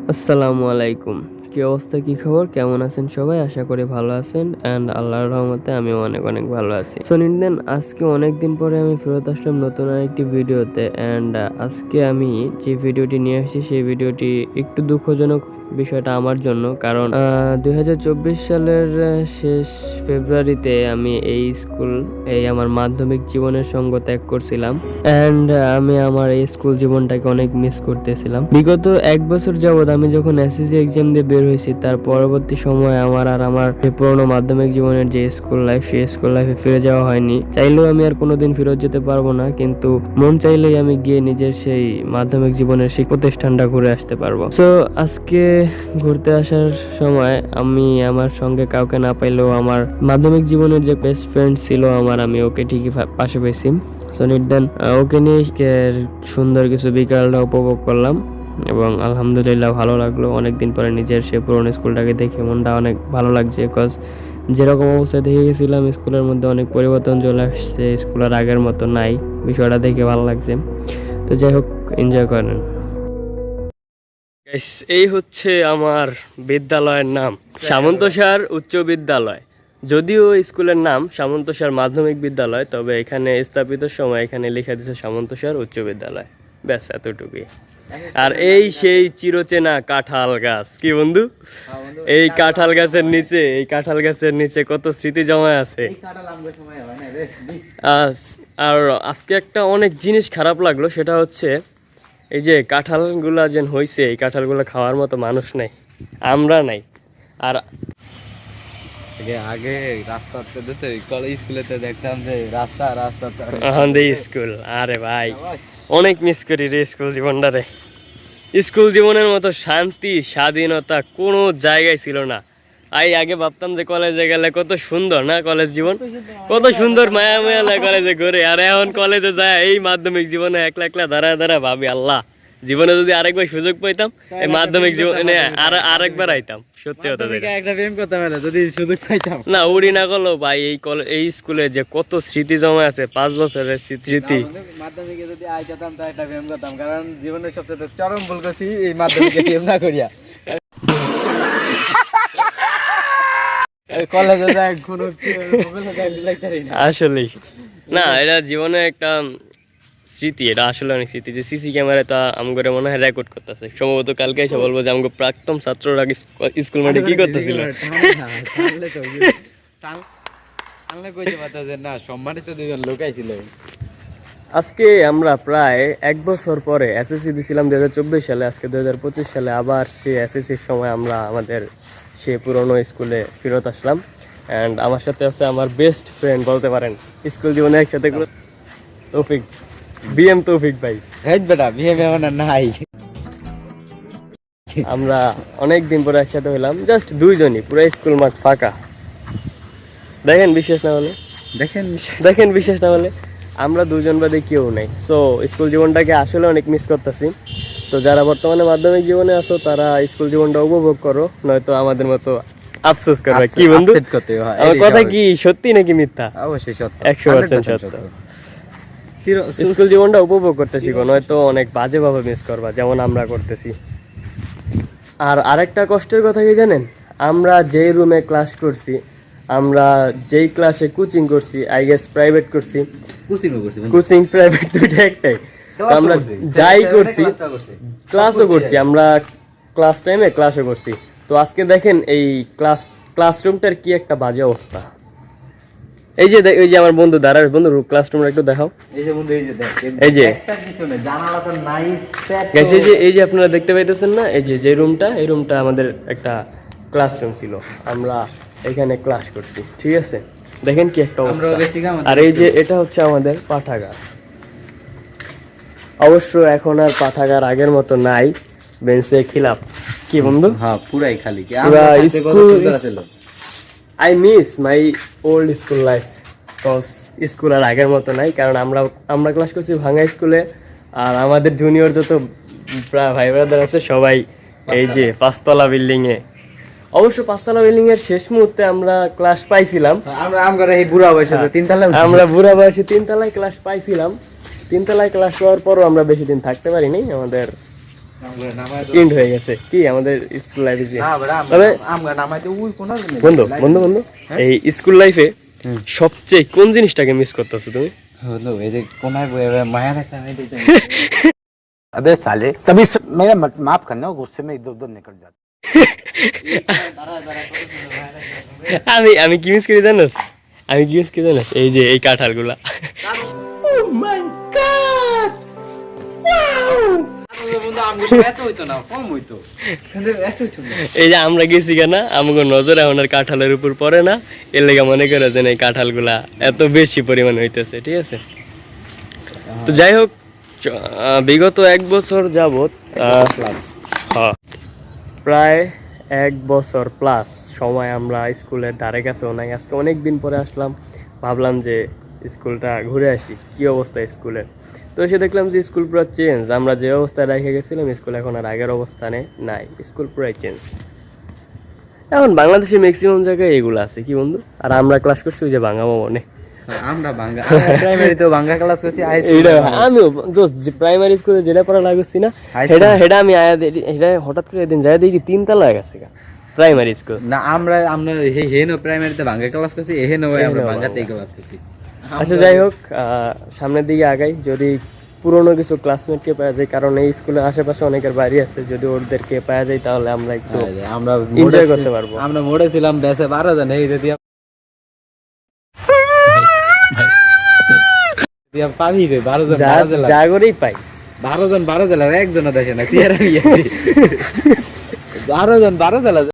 আসসালামু আলাইকুম। কি অবস্থা, কি খবর, কেমন আছেন সবাই? আশা করি ভালো আছেন অ্যান্ড আল্লাহর রহমতে আমিও অনেক অনেক ভালো আছি। সো নিন্দেন, আজকে অনেকদিন পরে আমি ফেরত আসলাম নতুন আরেকটি ভিডিওতে অ্যান্ড আজকে আমি যে ভিডিওটি নিয়ে আসছি সেই ভিডিওটি একটু দুঃখজনক বিষয়টা আমার জন্য, কারণ 2024 সালের শেষ ফেব্রুয়ারিতে আমি এই আমার মাধ্যমিক জীবনের সঙ্গ ত্যাগ করছিলাম অ্যান্ড আমি আমার এই স্কুল জীবনটাকে অনেক মিস করতেছিলাম। বিগত 1 বছর যাবৎ আমি যখন এসএসসি এক্সাম দিয়ে বের হয়েছি তার পরবর্তী সময় আমার পুরোনো মাধ্যমিক জীবনের যে স্কুল লাইফ, সেই স্কুল লাইফে ফিরে যাওয়া হয়নি। চাইলেও আমি আর কোনোদিন ফেরত যেতে পারবো না, কিন্তু মন চাইলেই আমি গিয়ে নিজের সেই মাধ্যমিক জীবনের সেই প্রতিষ্ঠানটা ঘুরে আসতে পারবো। সো আজকে ঘুরতে আসার সময় আমি আমার সঙ্গে কাউকে না পাইলেও আমার মাধ্যমিক জীবনের যে বেস্ট ফ্রেন্ড ছিল আমি ওকে ঠিকই পাশে পেয়েছি। সো নির্দান ওকে নিয়ে সুন্দর কিছু বিকালটা উপভোগ করলাম এবং আলহামদুলিল্লাহ ভালো লাগলো। অনেকদিন পরে নিজের সে পুরনো স্কুলটাকে দেখে মনটা অনেক ভালো লাগছে, বিকজ যেরকম অবস্থায় দেখে গেছিলাম স্কুলের মধ্যে অনেক পরিবর্তন চলে আসছে, স্কুল আর আগের মতো নাই। বিষয়টা দেখে ভালো লাগছে। তো যাই হোক, এনজয় করেন। এই হচ্ছে আমার বিদ্যালয়ের নাম, সামন্তসার উচ্চ বিদ্যালয়। যদিও স্কুলের নাম সামন্তসার মাধ্যমিক বিদ্যালয়, তবে এখানে স্থাপিত সময় এখানে লেখা দিয়েছে সামন্তসার উচ্চ বিদ্যালয়। ব্যাস এতটুকুই। আর এই সেই চিরচেনা কাঁঠাল গাছ, কি বন্ধু? এই কাঁঠাল গাছের নিচে কত স্মৃতি জমা আছে। আর আজকে একটা অনেক জিনিস খারাপ লাগলো, সেটা হচ্ছে এই যে কাঁঠালগুলা যেন হয়েছে, এই কাঁঠালগুলা খাওয়ার মতো মানুষ নাই, আমরা নাই। আর আগে রাস্তাতে যেতে কলেজ স্কুলেতে দেখতাম যে রাস্তা স্কুল, আরে ভাই অনেক মিস করি রে স্কুল জীবনটারে। স্কুল জীবনের মতো শান্তি স্বাধীনতা কোনো জায়গায় ছিল না। আগে ভাবতাম যে কলেজে গেলে কত সুন্দর না, কলেজ জীবন কত সুন্দর, মায়া মায়া লাগে কলেজে ঘুরে। আর এখন কলেজে যায় এই মাধ্যমিক জীবনে একলা একলা দাঁড়া ভাবি, আল্লাহ জীবনে যদি আরেকবার সুযোগ পাইতাম এই মাধ্যমিক জীবনে আরেকবার আইতাম। সত্যি কথা, একটা প্রেম করতাম যদি সুযোগ পাইতাম। না উড়ি না করলো ভাই, এই স্কুলে যে কত স্মৃতি জমা আছে, 5 বছরের স্মৃতি। মাধ্যমিকে যদি আইতাম তো একটা প্রেম করতাম, কারণ জীবনের সবচেয়ে চরম ভুল করছি এই মাধ্যমিকে প্রেম না করিয়া। কলেজে যায় কোনো আসলেই না, এটা জীবনে একটা স্মৃতি, এটা আসলে অনেক স্মৃতি। যে সিসি ক্যামেরা তা আমগরে মনে হয় রেকর্ড করতেছে, সম্ভবত কালকে এসে বলবো যে আমগো প্রাক্তন ছাত্ররা স্কুল মাঠে কি করতেছিল। না সম্মানিত দুজন লোকাই ছিল। আজকে আমরা প্রায় 1 বছর পরে এসএসসি দিয়েছিলাম 2024 সালে, আজকে 2025 সালে আবার সেই এসএসসির সময় আমরা আমাদের সে পুরনো স্কুলে ফেরত আসলাম। অ্যান্ড আমার সাথে আছে আমার বেস্ট ফ্রেন্ড বলতে পারেন স্কুল জীবনে একসাথে তৌফিক, তৌফিক ভাই। বেটা বিয়ে নাই, আমরা অনেক দিন পরে একসাথে হইলাম, জাস্ট দুইজনই, পুরো স্কুল মাঠ ফাঁকা। দেখেন বিশ্বাস না হলে আমরা দুজন বাদে কেউ নাই। সো স্কুল জীবনটাকে আসলে অনেক মিস করতেছি। তো যারা বর্তমানে মাধ্যমিক জীবনে আছো তারা স্কুল জীবনটা উপভোগ করো, নয়তো আমাদের মতো আফসোস করবে। কি বন্ধু, আমার কথা কি সত্যি নাকি মিথ্যা? অবশ্যই সত্য, 100% সত্য। স্কুল জীবনটা উপভোগ করতে শিখো, নয়তো অনেক বাজেভাবে মিস করবা, যেমন আমরা করতেছি। আর আরেকটা কষ্টের কথা কি জানেন, আমরা যেই রুমে ক্লাস করছি, আমরা যেই ক্লাসে কোচিং করছি, আই গেস প্রাইভেট করছি, কোচিং প্রাইভেট দুইটা একটাই। আমরা যাই করছি, ক্লাসও করছি, আমরা ক্লাস টাইমে ক্লাসও করছি। তো আজকে দেখেন এই ক্লাসরুমটার কি একটা বাজে অবস্থা। এই যে আমার বন্ধু দাঁড়ার বন্ধু ক্লাসরুমটা একটু দেখাও। এই যে এই যে আপনারা দেখতে পাইতেছেন না, এই যে রুমটা, এই রুমটা আমাদের একটা ক্লাসরুম ছিল, আমরা এখানে ক্লাস করছি। ঠিক আছে, দেখেন কি একটা অবস্থা। আর এই যে এটা হচ্ছে আমাদের পাঠাগার। অবশ্য এখন আর পাঠাগার আগের মতো নাই, বেঞ্চে খিলাপ। কি বন্ধু? হ্যাঁ পুরাই খালি। I miss my old school life, because school আর আগের মতো নাই, কারণ আমরা ক্লাস করছি ভাঙা স্কুলে। আর আমাদের জুনিয়র যত ভাই ব্রাদার আছে সবাই এই যে 5তলা বিল্ডিং এ। অবশ্য 5তলা বিল্ডিং এর শেষ মুহূর্তে আমরা ক্লাস পাইছিলাম, আমরা বুড়া বয়সে 3তলায় ক্লাস পাইছিলাম। 3তলায় ক্লাস পাওয়ার পরও আমরা বেশি দিন থাকতে পারিনি, আমাদের ইন্ড হয়ে গেছে কি আমাদের স্কুল লাইফে যে না বড় তবে আমরা নামাইতে ওই কোন বন্ধু বন্ধু বন্ধু এই স্কুল লাইফে সবচেয়ে কোন জিনিসটাকে মিস করতেছো তুমি? বন্ধু এই যে কোনায় বয়ে মায়া রাখতে আমি দিতে अबे साले तभी मेरा माफ करना गुस्से में इधर उधर निकल जाता আমি আমি কি মিস করি জানোস? আমি কি মিস করি জানোস? এই যে এই কাঁঠালগুলা বন্ধু আমি এত হইতো না কম হইতো কিন্তু এত হইতো না এই যে আমরা গেছি কেনা আমাকে নজর এখন আর কাঁঠালের উপর পড়ে না, এর লেগে মনে করে যে এই কাঁঠালগুলা এত বেশি পরিমাণ হইতেছে, ঠিক আছে? তো যাই হোক, বিগত 1 বছর যাবত প্রায় 1 বছর প্লাস সময় আমরা স্কুলের ধারে কাছেও নাই। আজকে অনেক দিন পরে আসলাম, ভাবলাম যে স্কুলটা ঘুরে আসি, কি অবস্থা স্কুলের। তো এসে দেখলাম যে স্কুল পুরো চেঞ্জ। আমরা যে অবস্থায় রেখে গেছিলাম স্কুল এখন আর আগের অবস্থানে নাই, স্কুল পুরাই চেঞ্জ। এখন বাংলাদেশে ম্যাক্সিমাম জায়গায় এগুলো আছে কি বন্ধু? আর আমরা ক্লাস করছি ওই যে বাংলা ভবনে। আমরা বাংলা প্রাইমারিতেও বাংলা ক্লাস করছি এইটা আমিও দোস্ত যে প্রাইমারি স্কুলে যেটা পড়া লাগছি না সেটা আমি এটা হঠাৎ করে একদিন যাই দেখি 3 তলা গেছে প্রাইমারি স্কুল। না আমরা আমরা হেনো প্রাইমারিতে বাংলা ক্লাস করছি এহেনো আমরা বাংলাতেই ক্লাস করছি। আচ্ছা যাই হোক, সামনের দিকে আগাই, যদি পুরনো কিছু ক্লাসমেটকে পাওয়া যায়, কারণ এই স্কুলের আশেপাশে অনেকের বাড়ি আছে, যদি ওদেরকে পাওয়া যায় তাহলে আমরা একটু আমরা এনজয় করতে পারবো। আমরা মোড়ে ছিলাম বেসে 12 জন, এই যদি পাবি রে 12 জন যা করেই পাই 12 জন 12 জেলার একজনও দেশে না, তুই আর আমি আছি 12 জন 12 জেলা।